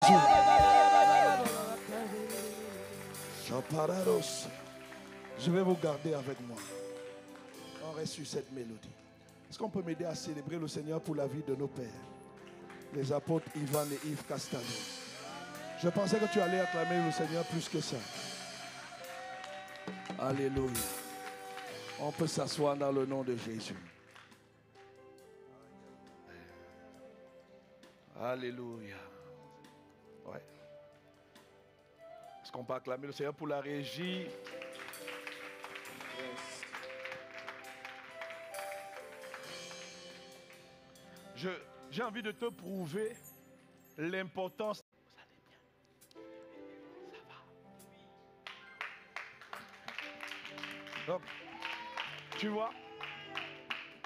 Jésus. Je vais vous garder avec moi. On reste sur cette mélodie. Est-ce qu'on peut m'aider à célébrer le Seigneur pour la vie de nos pères, les apôtres Ivan et Yves Castaldo? Je pensais que tu allais acclamer le Seigneur plus que ça. Alléluia. On peut s'asseoir dans le nom de Jésus. Alléluia. Ouais. Est-ce qu'on peut acclamer le Seigneur pour la régie? J'ai envie de te prouver l'importance. Vous allez bien? Ça va? Donc, tu vois,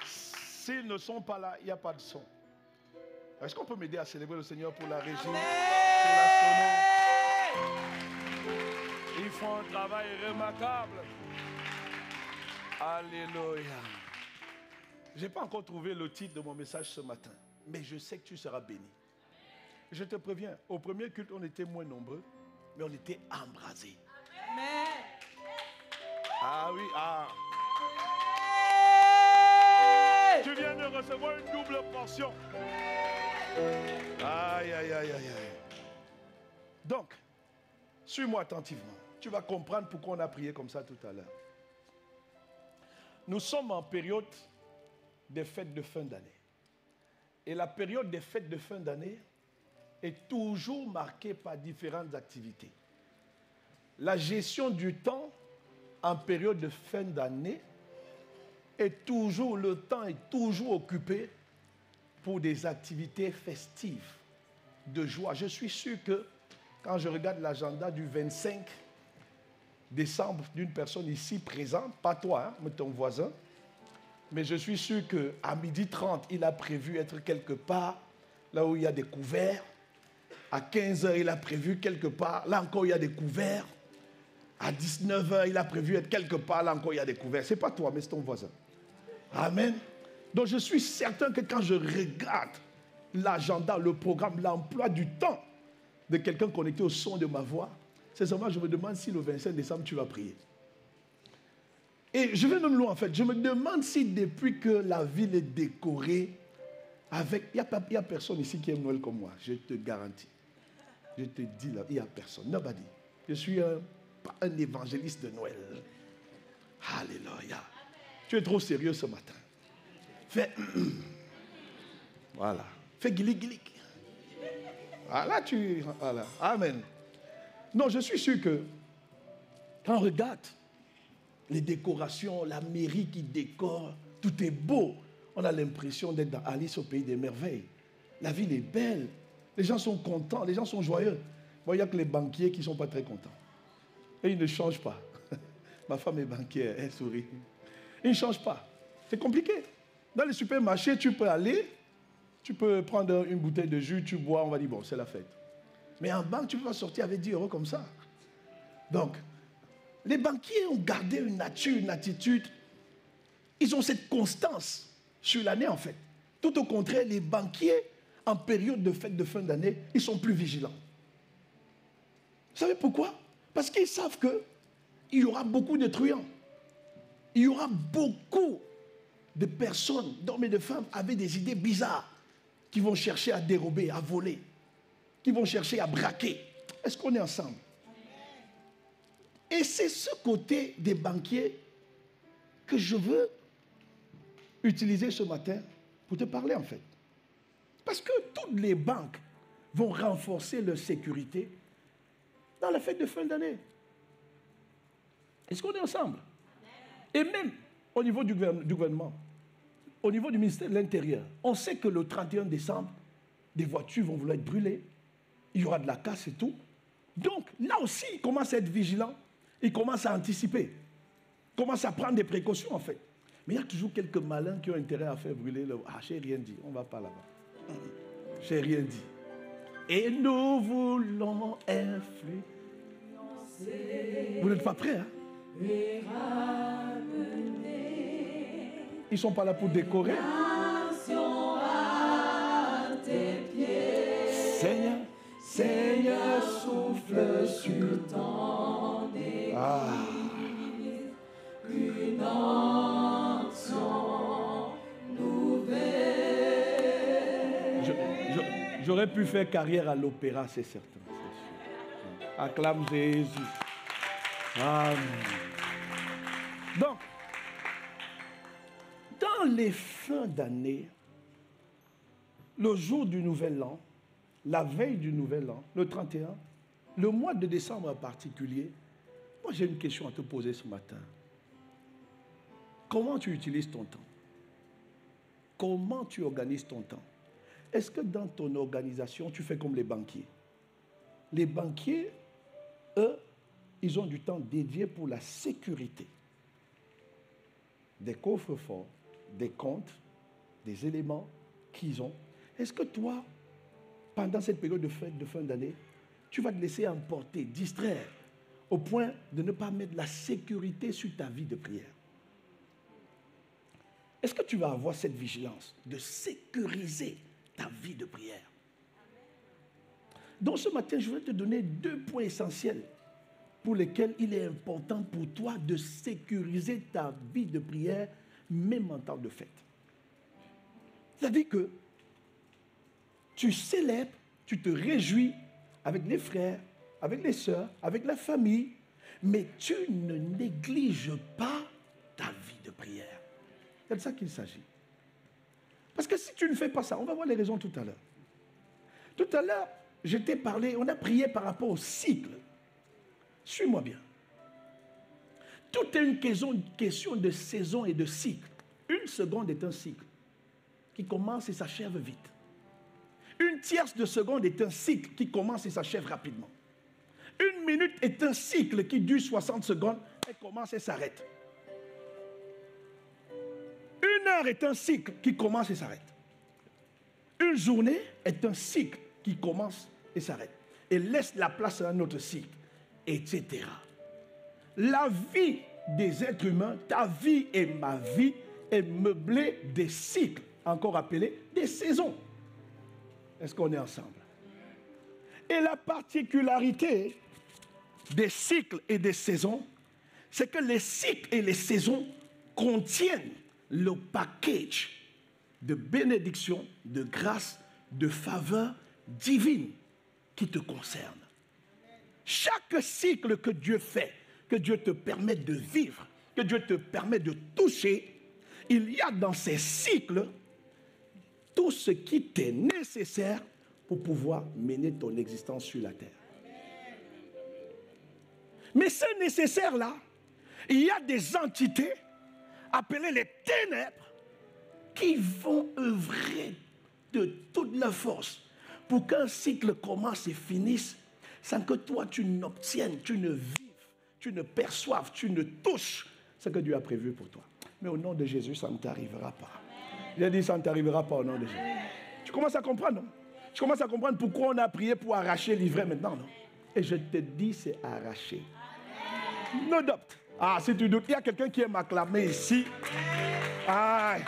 s'ils ne sont pas là, il n'y a pas de son. Est-ce qu'on peut m'aider à célébrer le Seigneur pour la régie, pour la sono? Ils font un travail remarquable. Alléluia. Je n'ai pas encore trouvé le titre de mon message ce matin, mais je sais que tu seras béni. Je te préviens, au premier culte, on était moins nombreux, mais on était embrasés. Amen. Ah oui, ah. Tu viens de recevoir une double portion. Aïe, aïe, aïe, aïe, aïe. Donc, suis-moi attentivement. Tu vas comprendre pourquoi on a prié comme ça tout à l'heure. Nous sommes en période des fêtes de fin d'année. Et la période des fêtes de fin d'année est toujours marquée par différentes activités. La gestion du temps en période de fin d'année est toujours, le temps est toujours occupé pour des activités festives, de joie. Je suis sûr que quand je regarde l'agenda du 25 décembre d'une personne ici présente, pas toi, hein, mais ton voisin, mais je suis sûr qu'à 12h30, il a prévu être quelque part, là où il y a des couverts. À 15h, il a prévu quelque part, là encore, il y a des couverts. À 19h, il a prévu être quelque part, là encore, il y a des couverts. Ce n'est pas toi, mais c'est ton voisin. Amen. Donc, je suis certain que quand je regarde l'agenda, le programme, l'emploi du temps de quelqu'un connecté au son de ma voix, c'est seulement, je me demande si le 25 décembre, tu vas prier. Et je vais même loin en fait. Je me demande si depuis que la ville est décorée avec... Il n'y a personne ici qui aime Noël comme moi, je te garantis. Je te dis là, il n'y a personne. Nobody. Je suis un évangéliste de Noël. Alléluia. Tu es trop sérieux ce matin. Fais... Voilà. Fais guilic. Voilà, Voilà. Amen. Non, je suis sûr que quand on regarde les décorations, la mairie qui décore, tout est beau. On a l'impression d'être dans Alice au pays des merveilles. La ville est belle. Les gens sont contents, les gens sont joyeux. Bon, il n'y a que les banquiers qui ne sont pas très contents. Et ils ne changent pas. Ma femme est banquière, elle sourit. Ils ne changent pas. C'est compliqué. Dans les supermarchés, tu peux aller, tu peux prendre une bouteille de jus, tu bois, on va dire, bon, c'est la fête. Mais en banque, tu ne peux pas sortir avec 10 € comme ça. Donc, les banquiers ont gardé une nature, une attitude. Ils ont cette constance sur l'année, en fait. Tout au contraire, les banquiers, en période de fête de fin d'année, ils sont plus vigilants. Vous savez pourquoi? Parce qu'ils savent qu'il y aura beaucoup de truands. Il y aura beaucoup de personnes, d'hommes et de femmes, avec des idées bizarres, qui vont chercher à dérober, à voler, qui vont chercher à braquer. Est-ce qu'on est ensemble? Et c'est ce côté des banquiers que je veux utiliser ce matin pour te parler en fait. Parce que toutes les banques vont renforcer leur sécurité dans la fête de fin d'année. Est-ce qu'on est ensemble? Et même au niveau du gouvernement, au niveau du ministère de l'Intérieur, on sait que le 31 décembre, des voitures vont vouloir être brûlées, il y aura de la casse et tout. Donc là aussi, ils commencent à être vigilants. Ils commencent à anticiper, commencent à prendre des précautions en fait. Mais il y a toujours quelques malins qui ont intérêt à faire brûler le... Ah, j'ai rien dit, on ne va pas là-bas. J'ai rien dit. Et nous voulons influencer. Vous n'êtes pas prêts, hein? Ils ne sont pas là pour décorer. Seigneur, Seigneur, souffle sur ton église, une onction nouvelle. J'aurais pu faire carrière à l'opéra, c'est certain. C'est sûr. Acclame Jésus. Amen. Donc, dans les fins d'année, le jour du Nouvel An, la veille du Nouvel An, le 31, le mois de décembre en particulier, moi j'ai une question à te poser ce matin. Comment tu utilises ton temps? Comment tu organises ton temps? Est-ce que dans ton organisation, tu fais comme les banquiers? Les banquiers, eux, ils ont du temps dédié pour la sécurité des coffres-forts, des comptes, des éléments qu'ils ont. Est-ce que toi, pendant cette période de fête de fin d'année, tu vas te laisser emporter, distraire, au point de ne pas mettre la sécurité sur ta vie de prière? Est-ce que tu vas avoir cette vigilance de sécuriser ta vie de prière? Donc ce matin, je vais te donner 2 points essentiels pour lesquels il est important pour toi de sécuriser ta vie de prière, même en temps de fête. C'est-à-dire que tu célèbres, tu te réjouis avec les frères, avec les sœurs, avec la famille, mais tu ne négliges pas ta vie de prière. C'est de ça qu'il s'agit. Parce que si tu ne fais pas ça, on va voir les raisons tout à l'heure. Tout à l'heure, je t'ai parlé, on a prié par rapport au cycle. Suis-moi bien. Tout est une question de saison et de cycle. Une seconde est un cycle qui commence et s'achève vite. Une tierce de seconde est un cycle qui commence et s'achève rapidement. Une minute est un cycle qui dure 60 secondes et commence et s'arrête. Une heure est un cycle qui commence et s'arrête. Une journée est un cycle qui commence et s'arrête. Et laisse la place à un autre cycle, etc. La vie des êtres humains, ta vie et ma vie, est meublée des cycles, encore appelés des saisons. Est-ce qu'on est ensemble? Et la particularité des cycles et des saisons, c'est que les cycles et les saisons contiennent le package de bénédiction, de grâce, de faveur divine qui te concerne. Chaque cycle que Dieu fait, que Dieu te permet de vivre, que Dieu te permet de toucher, il y a dans ces cycles tout ce qui t'est nécessaire pour pouvoir mener ton existence sur la terre. Mais ce nécessaire-là, il y a des entités appelées les ténèbres qui vont œuvrer de toute leur force pour qu'un cycle commence et finisse sans que toi tu n'obtiennes, tu ne vives, tu ne perçoives, tu ne touches ce que Dieu a prévu pour toi. Mais au nom de Jésus, ça ne t'arrivera pas. J'ai dit, ça ne t'arrivera pas au nom de Jésus. Tu commences à comprendre, non? Tu commences à comprendre pourquoi on a prié pour arracher l'ivraie maintenant, non? Et je te dis, c'est arraché. No doubt. Ah, si tu doutes, il y a quelqu'un qui aime acclamer ici. Ah.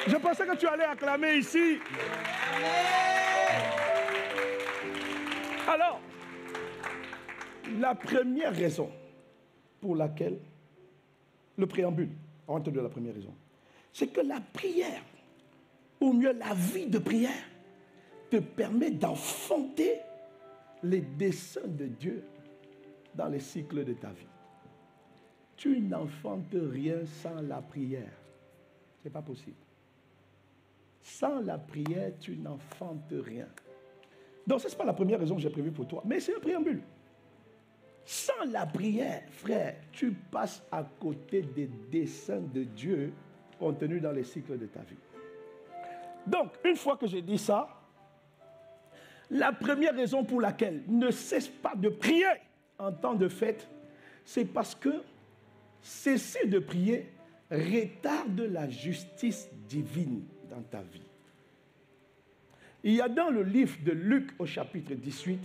Je pensais que tu allais acclamer ici. Alors, la première raison pour laquelle, le préambule, avant de la première raison, c'est que la prière, ou mieux la vie de prière, te permet d'enfanter les desseins de Dieu dans les cycles de ta vie. Tu n'enfantes rien sans la prière. Ce n'est pas possible. Sans la prière, tu n'enfantes rien. Donc, ce n'est pas la première raison que j'ai prévue pour toi, mais c'est un préambule. Sans la prière, frère, tu passes à côté des desseins de Dieu contenus dans les cycles de ta vie. Donc, une fois que j'ai dit ça, la première raison pour laquelle ne cesse pas de prier en temps de fête, c'est parce que cesser de prier retarde la justice divine dans ta vie. Il y a dans le livre de Luc au chapitre 18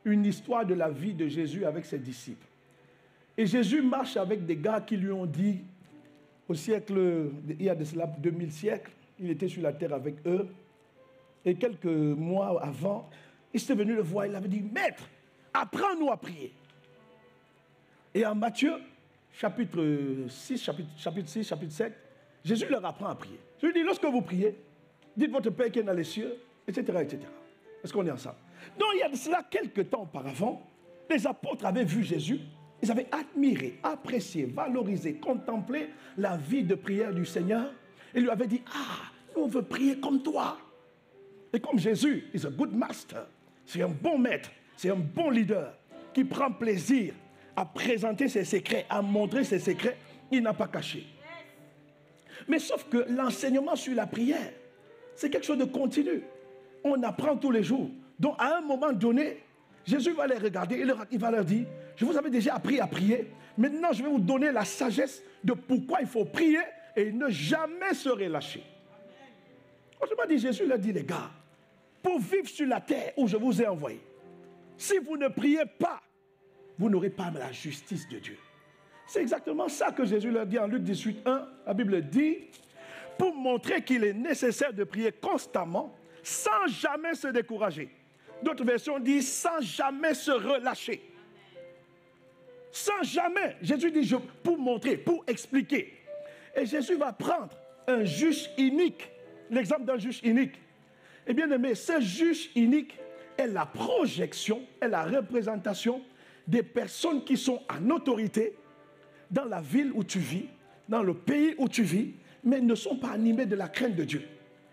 une histoire de la vie de Jésus avec ses disciples. Et Jésus marche avec des gars qui lui ont dit, au siècle, il y a de cela 2000 siècles, il était sur la terre avec eux, Et quelques mois avant, il s'était venu le voir, il avait dit, Maître, apprends-nous à prier. Et en Matthieu, chapitre 6, chapitre 7, Jésus leur apprend à prier. Je lui dis, lorsque vous priez, dites votre Père qui est dans les cieux, etc., etc. Est-ce qu'on est ensemble? Donc, il y a de cela quelques temps auparavant, les apôtres avaient vu Jésus, ils avaient admiré, apprécié, valorisé, contemplé la vie de prière du Seigneur. Ils lui avaient dit, ah, nous on veut prier comme toi. Et comme Jésus is a good master, c'est un bon maître, c'est un bon leader qui prend plaisir à présenter ses secrets, à montrer ses secrets, il n'a pas caché. Mais sauf que l'enseignement sur la prière, c'est quelque chose de continu. On apprend tous les jours. Donc à un moment donné, Jésus va les regarder, il va leur dire, je vous avais déjà appris à prier, maintenant je vais vous donner la sagesse de pourquoi il faut prier et ne jamais se relâcher. Autrement dit, Jésus leur dit, les gars, pour vivre sur la terre où je vous ai envoyé, si vous ne priez pas, vous n'aurez pas la justice de Dieu. C'est exactement ça que Jésus leur dit en Luc 18:1. La Bible dit, pour montrer qu'il est nécessaire de prier constamment, sans jamais se décourager. D'autres versions disent, sans jamais se relâcher. Sans jamais. Jésus dit, pour montrer, pour expliquer. Et Jésus va prendre un juge unique, l'exemple d'un juge unique. Et bien aimé, ce juge unique est la projection, est la représentation des personnes qui sont en autorité dans la ville où tu vis, dans le pays où tu vis, mais ne sont pas animés de la crainte de Dieu.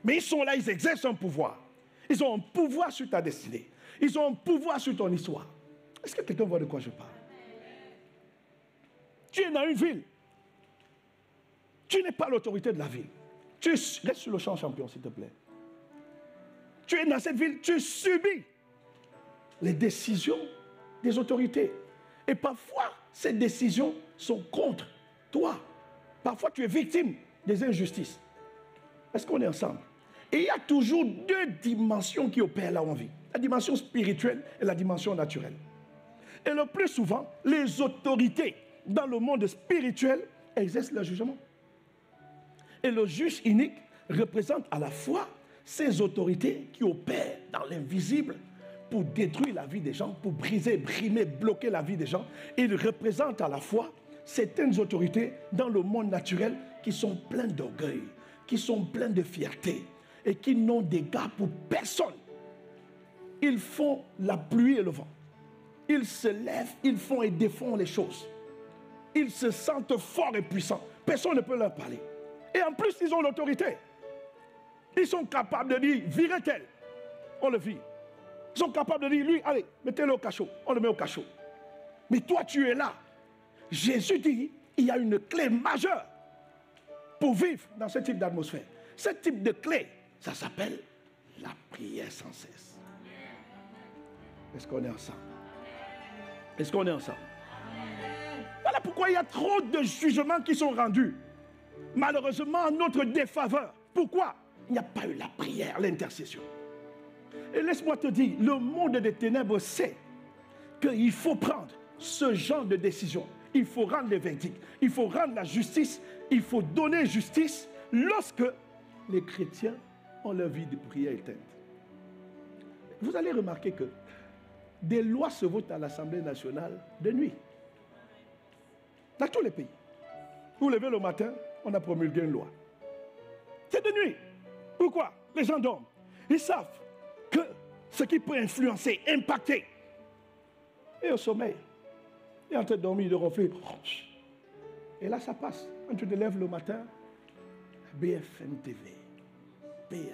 Mais ils sont là, ils exercent un pouvoir. Ils ont un pouvoir sur ta destinée. Ils ont un pouvoir sur ton histoire. Est-ce que quelqu'un voit de quoi je parle? Tu es dans une ville. Tu n'es pas l'autorité de la ville. Reste sur le champ champion, s'il te plaît. Tu es dans cette ville, tu subis les décisions des autorités. Et parfois, ces décisions sont contre toi. Parfois, tu es victime des injustices. Est-ce qu'on est ensemble? Et il y a toujours deux dimensions qui opèrent là où on vit. La dimension spirituelle et la dimension naturelle. Et le plus souvent, les autorités dans le monde spirituel exercent leur jugement. Et le juge unique représente à la fois ces autorités qui opèrent dans l'invisible pour détruire la vie des gens, pour briser, brimer, bloquer la vie des gens. Il représente à la fois certaines autorités dans le monde naturel qui sont pleines d'orgueil, qui sont pleines de fierté et qui n'ont d'égard pour personne. Ils font la pluie et le vent. Ils se lèvent, ils font et défont les choses. Ils se sentent forts et puissants. Personne ne peut leur parler. Et en plus, ils ont l'autorité. Ils sont capables de dire, virez tel, on le vire. Ils sont capables de dire, lui, allez, mettez-le au cachot, on le met au cachot. Mais toi, tu es là. Jésus dit, il y a une clé majeure pour vivre dans ce type d'atmosphère. Ce type de clé, ça s'appelle la prière sans cesse. Est-ce qu'on est ensemble? Est-ce qu'on est ensemble? Voilà pourquoi il y a trop de jugements qui sont rendus. Malheureusement, en notre défaveur. Pourquoi? Il n'y a pas eu la prière, l'intercession. Et laisse-moi te dire, le monde des ténèbres sait qu'il faut prendre ce genre de décision. Il faut rendre les verdicts, il faut rendre la justice, il faut donner justice lorsque les chrétiens ont leur vie de prière éteinte. Vous allez remarquer que des lois se votent à l'Assemblée nationale de nuit. Dans tous les pays. Vous levez le matin, on a promulgué une loi. C'est de nuit. Pourquoi? Les gens dorment. Ils savent que ce qui peut influencer, impacter. Et au sommeil, et en train de dormir, de ronfler. Et là, ça passe. Quand tu te lèves le matin, BFM TV, BFM,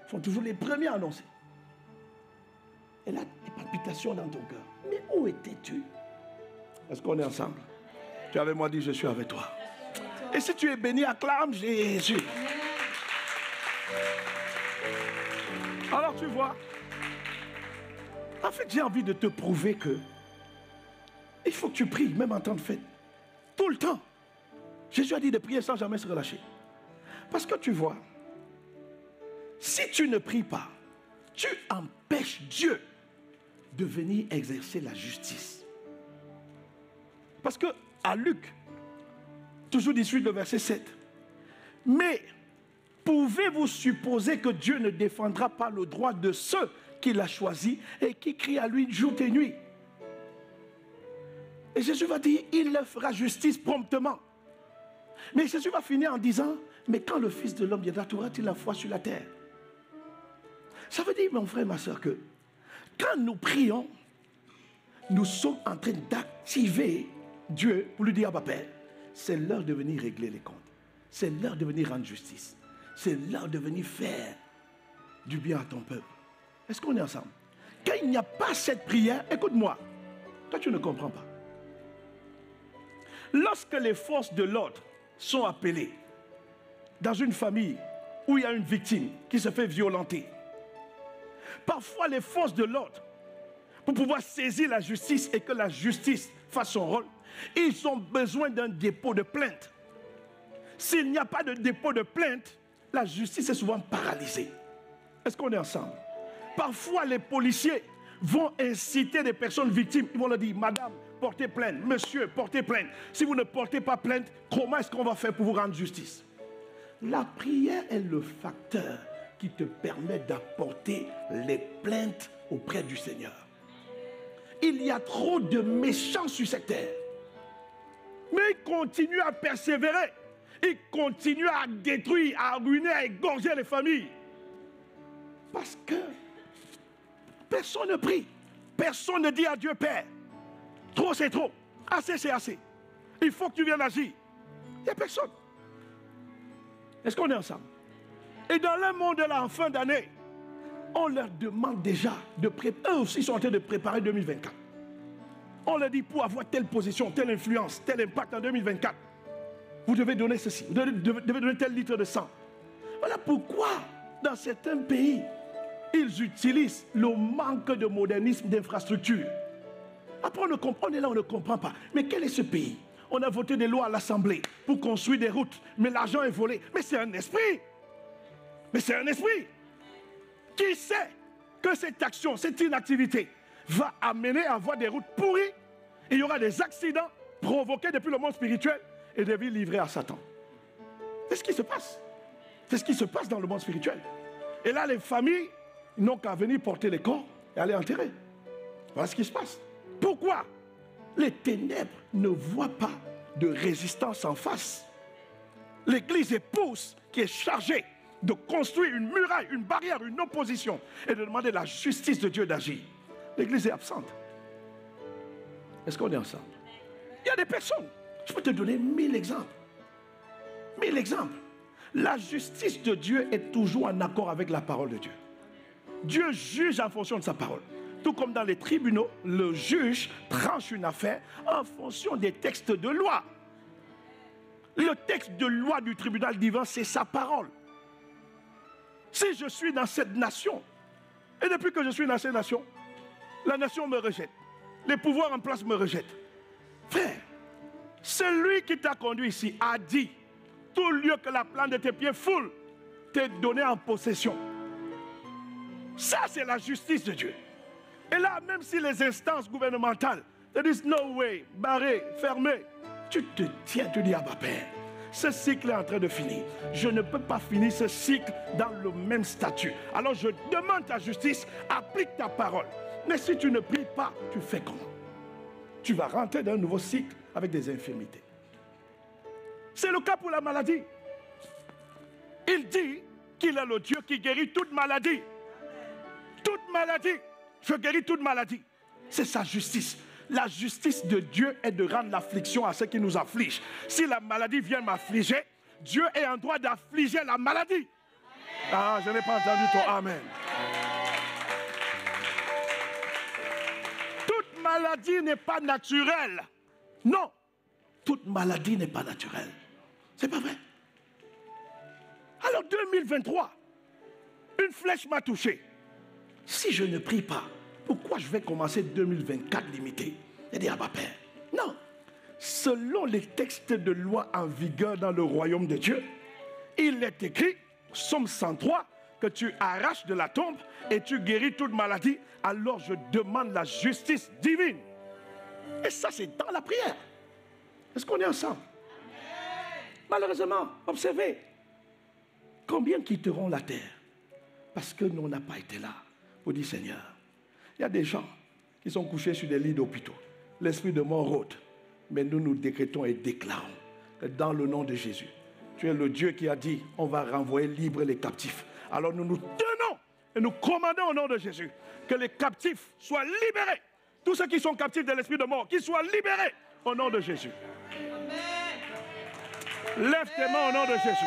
font toujours les premiers à annoncer. Et là, les palpitations dans ton cœur. Mais où étais-tu? Est-ce qu'on est ensemble? Tu avais moi dit, je suis avec toi. Et si tu es béni, acclame Jésus. Alors tu vois, en fait, j'ai envie de te prouver que il faut que tu pries, même en temps de fête. Tout le temps. Jésus a dit de prier sans jamais se relâcher. Parce que tu vois, si tu ne pries pas, tu empêches Dieu de venir exercer la justice. Parce que à Luc, toujours 18, le verset 7, mais Pouvez-vous supposer que Dieu ne défendra pas le droit de ceux qu'il a choisis et qui crient à lui jour et nuit? Et Jésus va dire, il leur fera justice promptement. Mais Jésus va finir en disant, mais quand le Fils de l'homme viendra, trouvera-t-il la foi sur la terre? Ça veut dire, mon frère, ma soeur, que quand nous prions, nous sommes en train d'activer Dieu pour lui dire, ah, Père, c'est l'heure de venir régler les comptes. C'est l'heure de venir rendre justice. C'est l'heure de venir faire du bien à ton peuple. Est-ce qu'on est ensemble? Quand il n'y a pas cette prière, écoute-moi, toi tu ne comprends pas. Lorsque les forces de l'ordre sont appelées dans une famille où il y a une victime qui se fait violenter, parfois les forces de l'ordre, pour pouvoir saisir la justice et que la justice fasse son rôle, ils ont besoin d'un dépôt de plainte. S'il n'y a pas de dépôt de plainte, la justice est souvent paralysée. Est-ce qu'on est ensemble? Parfois les policiers vont inciter des personnes victimes. Ils vont leur dire, madame, portez plainte, monsieur, portez plainte. Si vous ne portez pas plainte, comment est-ce qu'on va faire pour vous rendre justice? La prière est le facteur qui te permet d'apporter les plaintes auprès du Seigneur. Il y a trop de méchants sur cette terre. Mais ils continuent à persévérer. Ils continuent à détruire, à ruiner, à égorger les familles. Parce que personne ne prie. Personne ne dit à Dieu, Père, trop c'est trop, assez c'est assez. Il faut que tu viennes agir. Il n'y a personne. Est-ce qu'on est ensemble? Et dans le monde là, en fin d'année, on leur demande déjà de préparer. Eux aussi sont en train de préparer 2024. On leur dit, pour avoir telle position, telle influence, tel impact en 2024, vous devez donner ceci, vous devez donner tel litre de sang. Voilà pourquoi, dans certains pays, ils utilisent le manque de modernisme d'infrastructure. Après, on est là, on ne comprend pas. Mais quel est ce pays? On a voté des lois à l'Assemblée pour construire des routes, mais l'argent est volé. Mais c'est un esprit. Mais c'est un esprit. Qui sait que cette action, cette inactivité va amener à avoir des routes pourries? Il y aura des accidents provoqués depuis le monde spirituel et des vies livrées à Satan. C'est ce qui se passe. C'est ce qui se passe dans le monde spirituel. Et là, les familles n'ont qu'à venir porter les corps et aller enterrer. Voilà ce qui se passe. Pourquoi? Les ténèbres ne voient pas de résistance en face. L'Église épouse qui est chargée de construire une muraille, une barrière, une opposition et de demander la justice de Dieu d'agir. L'Église est absente. Est-ce qu'on est ensemble? Il y a des personnes, je peux te donner 1000 exemples. 1000 exemples. La justice de Dieu est toujours en accord avec la parole de Dieu. Dieu juge en fonction de sa parole. Tout comme dans les tribunaux, le juge tranche une affaire en fonction des textes de loi. Le texte de loi du tribunal divin, c'est sa parole. Si je suis dans cette nation, et depuis que je suis dans cette nation, la nation me rejette. Les pouvoirs en place me rejettent. Frère, celui qui t'a conduit ici a dit, tout lieu que la plante de tes pieds foule, t'est donné en possession. Ça, c'est la justice de Dieu. Et là, même si les instances gouvernementales te disent no way, barré, fermé, tu te tiens, tu dis, ah bah Père, ce cycle est en train de finir. Je ne peux pas finir ce cycle dans le même statut. Alors je demande ta justice, applique ta parole. Mais si tu ne pries pas, tu fais comment? Tu vas rentrer dans un nouveau cycle avec des infirmités. C'est le cas pour la maladie. Il dit qu'il est le Dieu qui guérit toute maladie. Toute maladie. Je guéris toute maladie. C'est sa justice. La justice de Dieu est de rendre l'affliction à ceux qui nous affligent. Si la maladie vient m'affliger, Dieu est en droit d'affliger la maladie. Ah, je n'ai pas entendu ton amen. Toute maladie n'est pas naturelle. Non, toute maladie n'est pas naturelle. C'est pas vrai. Alors 2023, une flèche m'a touché. Si je ne prie pas, pourquoi je vais commencer 2024 limité? Et dire, ah bah Père, non. Selon les textes de loi en vigueur dans le royaume de Dieu, il est écrit, Psaume 103, que tu arraches de la tombe et tu guéris toute maladie. Alors je demande la justice divine. Et ça, c'est dans la prière. Est-ce qu'on est ensemble? Malheureusement, observez, Combien quitteront la terre parce que nous n'avons pas été là pour dire Seigneur. Il y a des gens qui sont couchés sur des lits d'hôpitaux. L'esprit de mort rôde. Mais nous nous décrétons et déclarons que dans le nom de Jésus, tu es le Dieu qui a dit on va renvoyer libres les captifs. Alors nous nous tenons et nous commandons au nom de Jésus que les captifs soient libérés. Tous ceux qui sont captifs de l'esprit de mort, qu'ils soient libérés au nom de Jésus. Lève tes mains au nom de Jésus.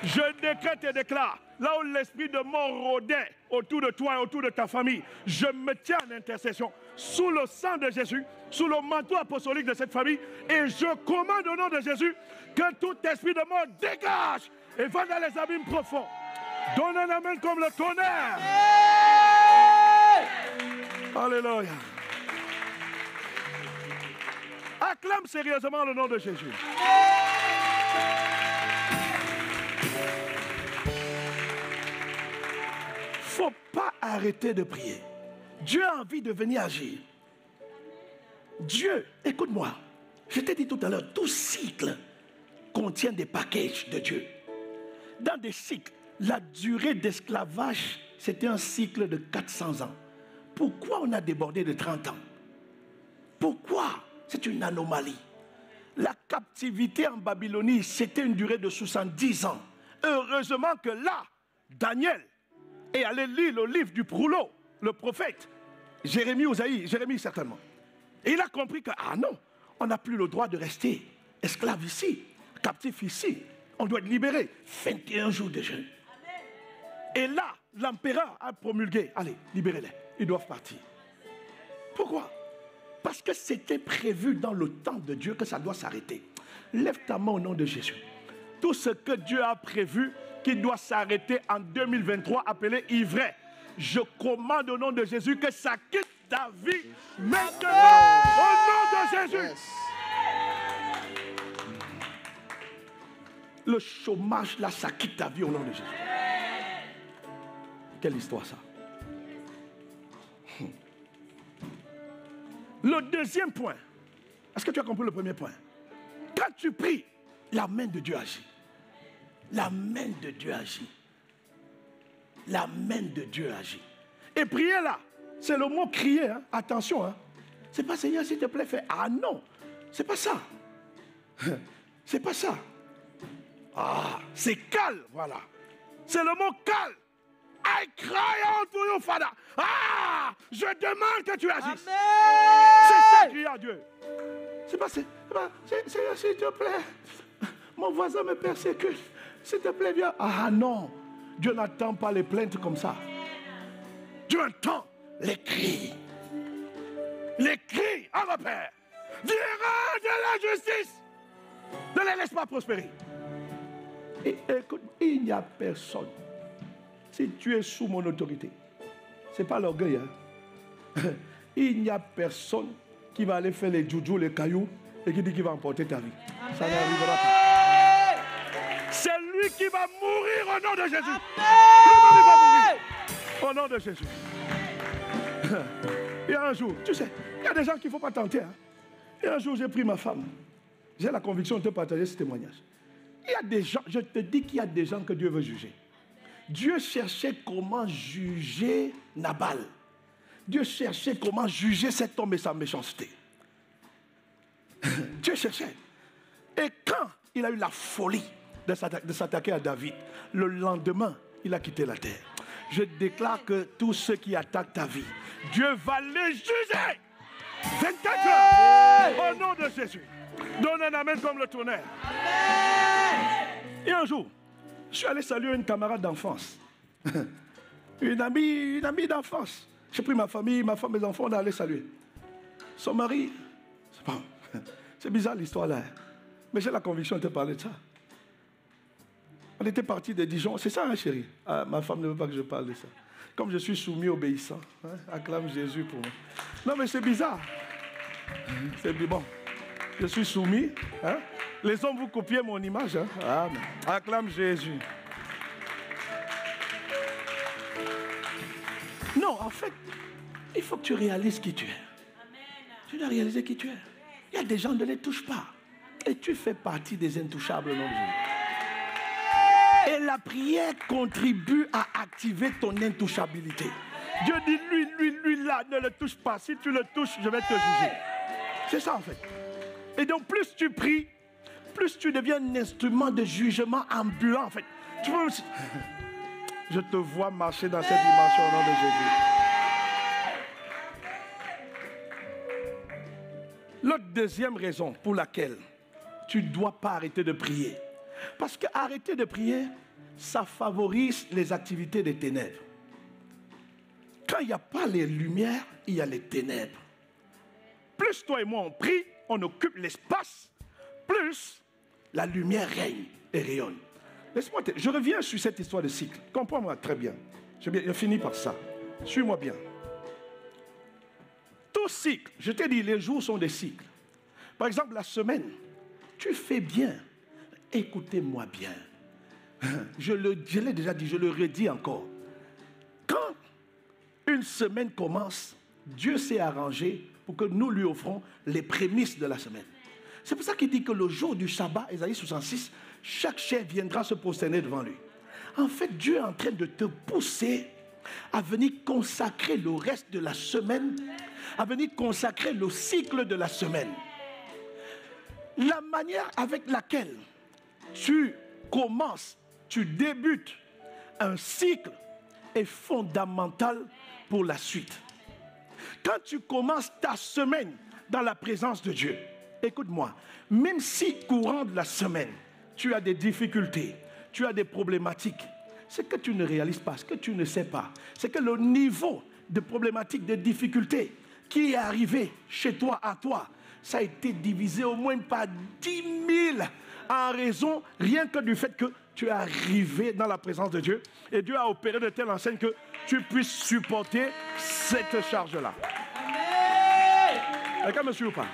Je décrète et déclare, là où l'esprit de mort rôdait autour de toi et autour de ta famille, je me tiens en intercession sous le sang de Jésus, sous le manteau apostolique de cette famille, et je commande au nom de Jésus que tout esprit de mort dégage et va dans les abîmes profonds. Donne un amen comme le tonnerre. Alléluia. Acclame sérieusement le nom de Jésus. Il ne faut pas arrêter de prier. Dieu a envie de venir agir. Dieu, écoute-moi, je t'ai dit tout à l'heure, tout cycle contient des packages de Dieu. Dans des cycles, la durée d'esclavage, c'était un cycle de 400 ans. Pourquoi on a débordé de 30 ans? Pourquoi? C'est une anomalie. La captivité en Babylonie, c'était une durée de 70 ans. Heureusement que là, Daniel est allé lire le livre du Prouleau, le prophète, Jérémie Osaïe, Jérémie certainement. Et il a compris que, ah non, on n'a plus le droit de rester esclave ici, captif ici. On doit être libéré. 21 jours de jeûne. Et là, l'empereur a promulgué, allez, libérez-les, ils doivent partir. Pourquoi? Parce que c'était prévu dans le temps de Dieu que ça doit s'arrêter. Lève ta main au nom de Jésus. Tout ce que Dieu a prévu qui doit s'arrêter en 2023, appelé ivraie. Je commande au nom de Jésus que ça quitte ta vie maintenant. Au nom de Jésus. Yes. Le chômage là, ça quitte ta vie au nom de Jésus. Quelle histoire ça. Le deuxième point. Est-ce que tu as compris le premier point? Quand tu pries, la main de Dieu agit. La main de Dieu agit. La main de Dieu agit. Et prier là, c'est le mot crier. Hein? Attention. Hein? C'est pas Seigneur, s'il te plaît, fais. Ah non, c'est pas ça. C'est pas ça. Ah, c'est calme, voilà. C'est le mot calme. I cry out to you, Father. Ah, je demande que tu agisses. Amen. C'est ça crier à Dieu. C'est pas Seigneur, s'il te plaît, mon voisin me persécute. S'il te plaît, viens. Ah non, Dieu n'attend pas les plaintes comme ça. Dieu entend les cris. Les cris à mon Père. Viens de la justice. Ne les laisse pas prospérer. Et écoute, il n'y a personne. Si tu es sous mon autorité, ce n'est pas l'orgueil. Hein? Il n'y a personne qui va aller faire les joujou, les cailloux et qui dit qu'il va emporter ta vie. Amen. Ça n'arrivera pas. C'est lui qui va mourir au nom de Jésus. Lui-même va mourir au nom de Jésus. Il y a un jour, tu sais, il y a des gens qu'il ne faut pas tenter. Hein? Et un jour, j'ai pris ma femme. J'ai la conviction de te partager ce témoignage. Il y a des gens, je te dis qu'il y a des gens que Dieu veut juger. Dieu cherchait comment juger Nabal. Dieu cherchait comment juger cet homme et sa méchanceté. Dieu cherchait. Et quand il a eu la folie de s'attaquer à David, le lendemain, il a quitté la terre. Je déclare que tous ceux qui attaquent ta vie, Dieu va les juger. 24 heures. Au nom de Jésus. Donne un amen comme le tonnerre. Et un jour, je suis allé saluer une camarade d'enfance. Une amie d'enfance. J'ai pris ma famille, ma femme, mes enfants, on est allé saluer. Son mari, c'est bizarre l'histoire là. Mais j'ai la conviction de te parler de ça. On était partis de Dijon. C'est ça, hein, chérie? Ah, ma femme ne veut pas que je parle de ça. Comme je suis soumis, obéissant. Hein, acclame Jésus pour moi. Non, mais c'est bizarre. C'est bon. Je suis soumis. Hein? Les hommes, vous copiez mon image. Hein? Amen. Acclame Jésus. Non, en fait, il faut que tu réalises qui tu es. Tu dois réaliser qui tu es. Il y a des gens, ne les touche pas. Et tu fais partie des intouchables, non de Jésus. Et la prière contribue à activer ton intouchabilité. Dieu dit, lui, là, ne le touche pas. Si tu le touches, je vais te juger. C'est ça en fait. Et donc, plus tu pries, plus tu deviens un instrument de jugement ambulant en fait. Tu vois aussi. Je te vois marcher dans cette dimension au nom de Jésus. L'autre deuxième raison pour laquelle tu ne dois pas arrêter de prier. Parce qu'arrêter de prier, ça favorise les activités des ténèbres. Quand il n'y a pas les lumières, il y a les ténèbres. Plus toi et moi on prie, on occupe l'espace, plus la lumière règne et rayonne. Laisse-moi je reviens sur cette histoire de cycle. Comprends-moi très bien. Je finis par ça. Suis-moi bien. Tout cycle, je t'ai dit, les jours sont des cycles. Par exemple, la semaine, tu fais bien. Écoutez-moi bien. Je l'ai déjà dit, je le redis encore. Quand une semaine commence, Dieu s'est arrangé pour que nous lui offrons les prémices de la semaine. C'est pour ça qu'il dit que le jour du sabbat, Ésaïe 66, chaque chair viendra se prosterner devant lui. En fait, Dieu est en train de te pousser à venir consacrer le reste de la semaine, à venir consacrer le cycle de la semaine. La manière avec laquelle tu commences, tu débutes un cycle est fondamental pour la suite. Quand tu commences ta semaine dans la présence de Dieu, écoute-moi, même si courant de la semaine, tu as des difficultés, tu as des problématiques, ce que tu ne réalises pas, ce que tu ne sais pas, c'est que le niveau de problématiques, de difficultés qui est arrivé chez toi, à toi, ça a été divisé au moins par 10 000 en raison rien que du fait que tu es arrivé dans la présence de Dieu et Dieu a opéré de telle enseigne que tu puisses supporter cette charge-là. Quelqu'un me suit ou pas?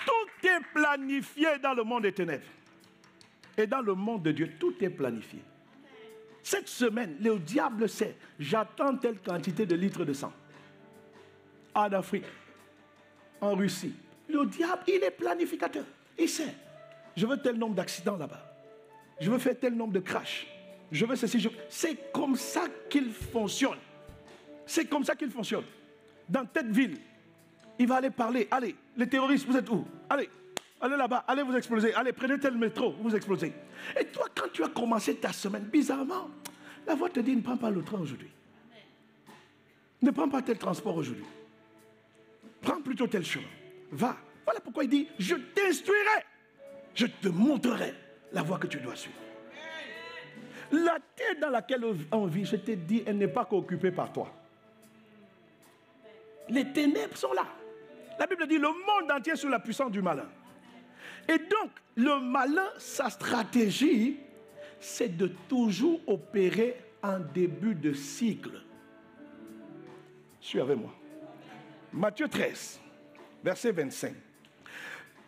Tout est planifié dans le monde des ténèbres. Et dans le monde de Dieu, tout est planifié. Cette semaine, le diable sait, j'attends telle quantité de litres de sang. En Afrique, en Russie. Le diable, il est planificateur. Il sait. Je veux tel nombre d'accidents là-bas. Je veux faire tel nombre de crashs. Je veux ceci. C'est comme ça qu'il fonctionne. C'est comme ça qu'il fonctionne. Dans telle ville, il va aller parler. Allez, les terroristes, vous êtes où? Allez là-bas, allez vous exploser. Allez, prenez tel métro, vous explosez. Et toi, quand tu as commencé ta semaine, bizarrement, la voix te dit, ne prends pas le train aujourd'hui. Ne prends pas tel transport aujourd'hui. Prends plutôt tel chemin. Va. Voilà pourquoi il dit, je t'instruirai. Je te montrerai la voie que tu dois suivre. La terre dans laquelle on vit, je t'ai dit, elle n'est pas qu'occupée par toi. Les ténèbres sont là. La Bible dit, le monde entier est sous la puissance du malin. Et donc, le malin, sa stratégie, c'est de toujours opérer en début de cycle. Suis avec moi. Matthieu 13, verset 25.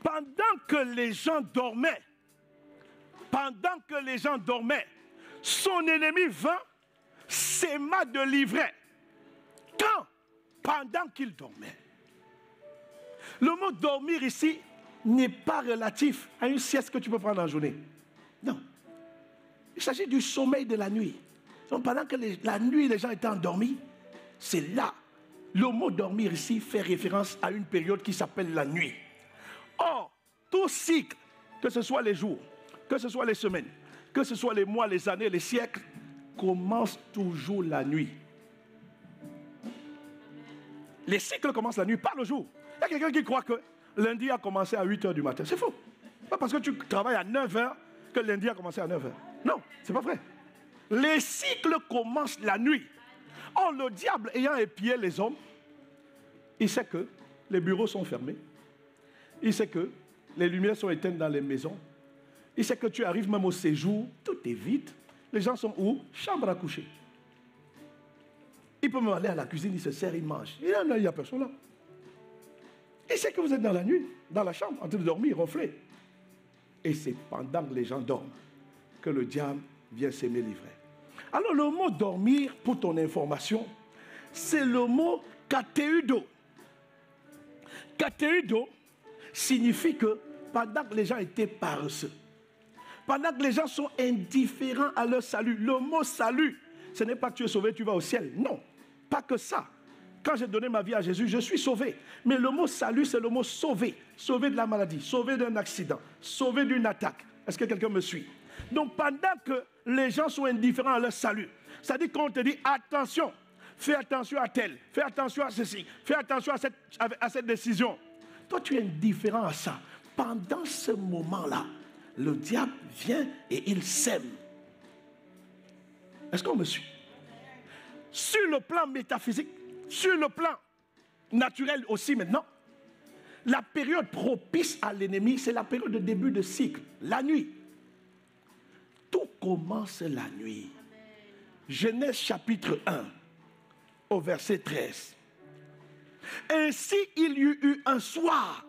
Pendant que les gens dormaient, son ennemi vint, s'aima de l'ivraie. Quand? Pendant qu'il dormait. Le mot dormir ici n'est pas relatif à une sieste que tu peux prendre en journée. Non. Il s'agit du sommeil de la nuit. Donc pendant que la nuit, les gens étaient endormis, c'est là. Le mot dormir ici fait référence à une période qui s'appelle la nuit. Or, tout cycle, que ce soit les jours, que ce soit les semaines, que ce soit les mois, les années, les siècles, commence toujours la nuit. Les cycles commencent la nuit, pas le jour. Il y a quelqu'un qui croit que lundi a commencé à 8 h du matin. C'est faux. Pas parce que tu travailles à 9 h que lundi a commencé à 9 h. Non, c'est pas vrai. Les cycles commencent la nuit. Or, le diable ayant épié les hommes, il sait que les bureaux sont fermés. Il sait que les lumières sont éteintes dans les maisons. Il sait que tu arrives même au séjour, tout est vide. Les gens sont où? Chambre à coucher. Il peut même aller à la cuisine, il se sert, il mange. Il n'y a personne là. Il sait que vous êtes dans la nuit, dans la chambre, en train de dormir, ronfler. Et c'est pendant que les gens dorment que le diable vient s'aimer l'ivraie. Alors le mot dormir, pour ton information, c'est le mot kateudo. Kateudo signifie que pendant que les gens étaient paresseux, pendant que les gens sont indifférents à leur salut. Le mot salut, ce n'est pas que tu es sauvé, tu vas au ciel. Non, pas que ça. Quand j'ai donné ma vie à Jésus, je suis sauvé. Mais le mot salut, c'est le mot sauver. Sauver de la maladie, sauver d'un accident, sauver d'une attaque. Est-ce que quelqu'un me suit? Donc pendant que les gens sont indifférents à leur salut, ça dit qu'on te dit attention, fais attention à tel, fais attention à ceci, fais attention à cette décision. Toi, tu es indifférent à ça. Pendant ce moment-là, le diable vient et il sème. Est-ce qu'on me suit? Sur le plan métaphysique, sur le plan naturel aussi maintenant, la période propice à l'ennemi, c'est la période de début de cycle, la nuit. Tout commence la nuit. Genèse chapitre 1, au verset 13. Ainsi il y eut un soir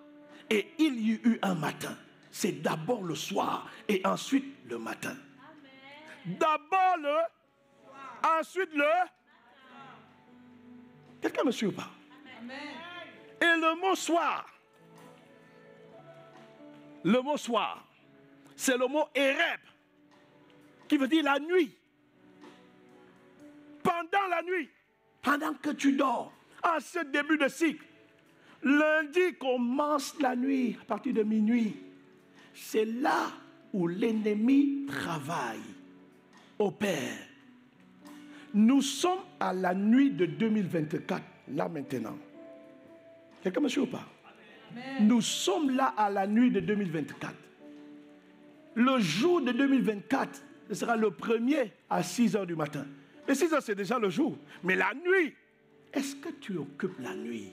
et il y eut un matin. C'est d'abord le soir et ensuite le matin. D'abord le, ensuite le. Quelqu'un me suit ou pas? Et le mot soir, c'est le mot Ereb, qui veut dire la nuit. Pendant la nuit, pendant que tu dors, en ce début de cycle, lundi commence la nuit, à partir de minuit. C'est là où l'ennemi travaille, opère. Nous sommes à la nuit de 2024, là maintenant. Quelqu'un me suit ou pas? Amen. Nous sommes là à la nuit de 2024. Le jour de 2024, ce sera le premier à 6 h du matin. Mais 6 h, c'est déjà le jour. Mais la nuit, est-ce que tu occupes la nuit?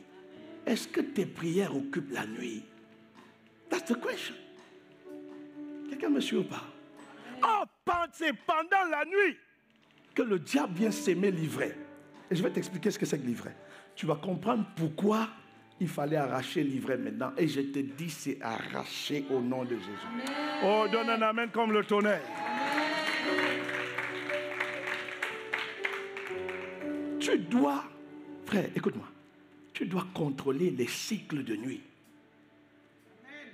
Est-ce que tes prières occupent la nuit? That's the question. Quelqu'un me suit ou pas? Oh, c'est pendant la nuit que le diable vient s'aimer l'ivraie. Et je vais t'expliquer ce que c'est que l'ivraie. Tu vas comprendre pourquoi il fallait arracher l'ivraie maintenant. Et je te dis, c'est arraché au nom de Jésus. Amen. Oh, donne un amen comme le tonnerre. Amen. Tu dois, frère, écoute-moi, tu dois contrôler les cycles de nuit. Amen.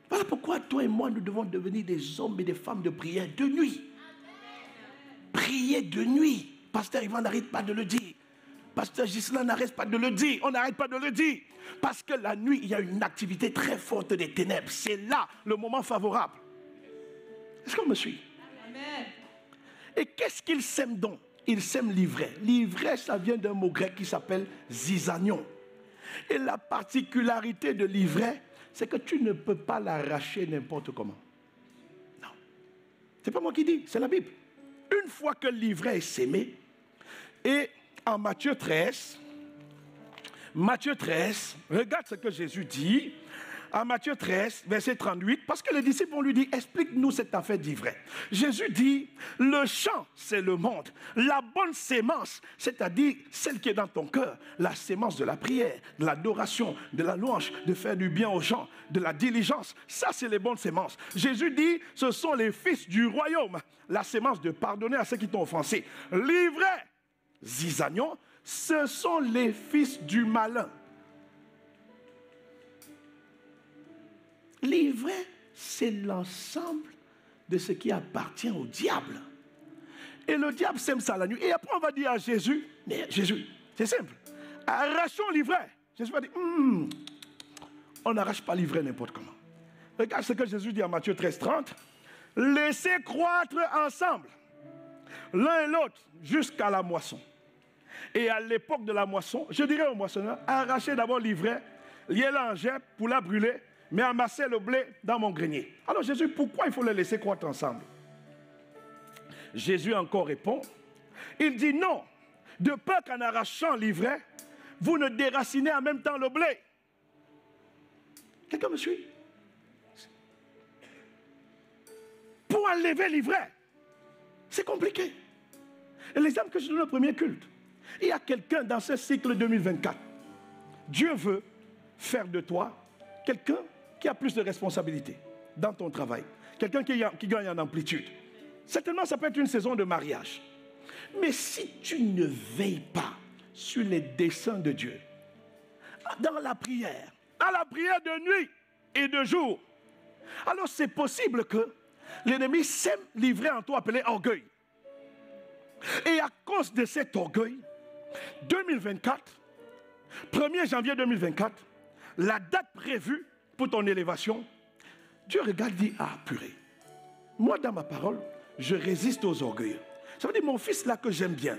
Voilà pourquoi toi et moi, nous devons devenir des hommes et des femmes de prière de nuit. Prier de nuit. Pasteur Ivan n'arrête pas de le dire. Pasteur Ghislain n'arrête pas de le dire. On n'arrête pas de le dire. Parce que la nuit, il y a une activité très forte des ténèbres. C'est là le moment favorable. Est-ce qu'on me suit? Amen. Et qu'est-ce qu'il sème donc? Il sème l'ivraie. L'ivraie, ça vient d'un mot grec qui s'appelle zizanion. Et la particularité de l'ivraie, c'est que tu ne peux pas l'arracher n'importe comment. Non. C'est pas moi qui dis, c'est la Bible. Une fois que l'ivraie est sémée, et en Matthieu 13, regarde ce que Jésus dit, en Matthieu 13, verset 38, parce que les disciples ont lui dit, explique-nous cette affaire d'ivraie. Jésus dit, le champ, c'est le monde. La bonne sémence, c'est-à-dire celle qui est dans ton cœur, la sémence de la prière, de l'adoration, de la louange, de faire du bien aux gens, de la diligence, ça c'est les bonnes sémences. Jésus dit, ce sont les fils du royaume, la sémence de pardonner à ceux qui t'ont offensé. L'ivraie, zizanion, ce sont les fils du malin. L'ivraie, c'est l'ensemble de ce qui appartient au diable. Et le diable sème ça la nuit. Et après, on va dire à Jésus, mais Jésus, c'est simple, arrachons l'ivraie. Jésus va dire, on n'arrache pas l'ivraie n'importe comment. Regarde ce que Jésus dit en Matthieu 13, 30. Laissez croître ensemble, l'un et l'autre, jusqu'à la moisson. Et à l'époque de la moisson, je dirais au moissonneur, arrachez d'abord l'ivraie, liez-la en gerbes pour la brûler, mais amassez le blé dans mon grenier. Alors Jésus, pourquoi il faut les laisser croître ensemble? Jésus encore répond, il dit non, de peur qu'en arrachant l'ivraie, vous ne déracinez en même temps le blé. Quelqu'un me suit? Pour enlever l'ivraie, c'est compliqué. Et l'exemple que je donne au premier culte, il y a quelqu'un dans ce cycle 2024. Dieu veut faire de toi quelqu'un qui a plus de responsabilités dans ton travail. Quelqu'un qui gagne en amplitude. Certainement, ça peut être une saison de mariage. Mais si tu ne veilles pas sur les desseins de Dieu, dans la prière de nuit et de jour, alors c'est possible que, l'ennemi sème livré en toi appelé orgueil. Et à cause de cet orgueil, 2024, 1er janvier 2024, la date prévue pour ton élévation, Dieu regarde et dit, ah purée, moi dans ma parole, je résiste aux orgueils. Ça veut dire mon fils là que j'aime bien.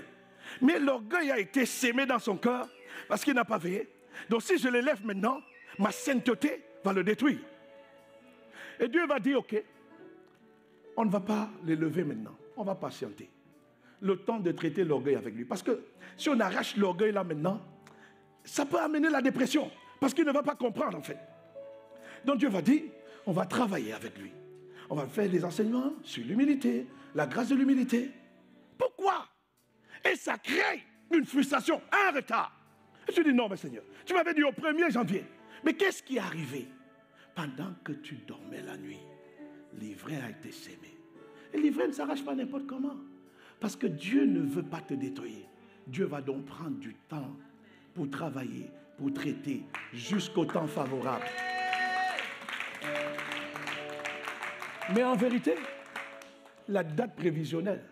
Mais l'orgueil a été sémé dans son cœur parce qu'il n'a pas veillé. Donc si je l'élève maintenant, ma sainteté va le détruire. Et Dieu va dire, ok, on ne va pas l'élever maintenant, on va patienter. Le temps de traiter l'orgueil avec lui. Parce que si on arrache l'orgueil là maintenant, ça peut amener la dépression. Parce qu'il ne va pas comprendre en fait. Donc Dieu va dire, on va travailler avec lui. On va faire des enseignements sur l'humilité, la grâce de l'humilité. Pourquoi? Et ça crée une frustration, un retard. Et tu dis, non mais Seigneur, tu m'avais dit au 1er janvier. Mais qu'est-ce qui est arrivé? Pendant que tu dormais la nuit, l'ivraie a été sémé. Et l'ivraie ne s'arrache pas n'importe comment. Parce que Dieu ne veut pas te détruire. Dieu va donc prendre du temps pour travailler, pour traiter, jusqu'au temps favorable. Mais en vérité, la date prévisionnelle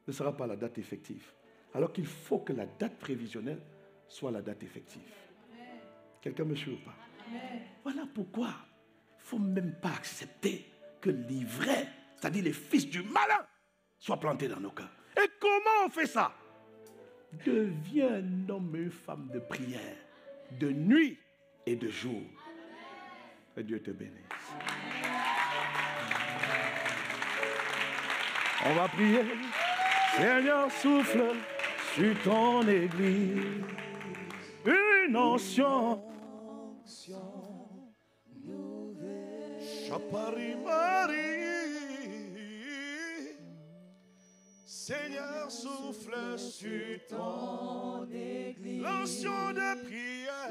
ne sera pas la date effective. Alors qu'il faut que la date prévisionnelle soit la date effective. Quelqu'un me suit ou pas? Voilà pourquoi il ne faut même pas accepter que l'ivraie, c'est-à-dire les fils du malin, soient plantés dans nos cœurs. Et comment on fait ça? Deviens un homme et une femme de prière, de nuit et de jour. Que Dieu te bénisse. On va prier. Seigneur, souffle sur ton église. Une onction nouvelle. Chapari Marie. Seigneur, souffle sur ton église. L'onction de prière.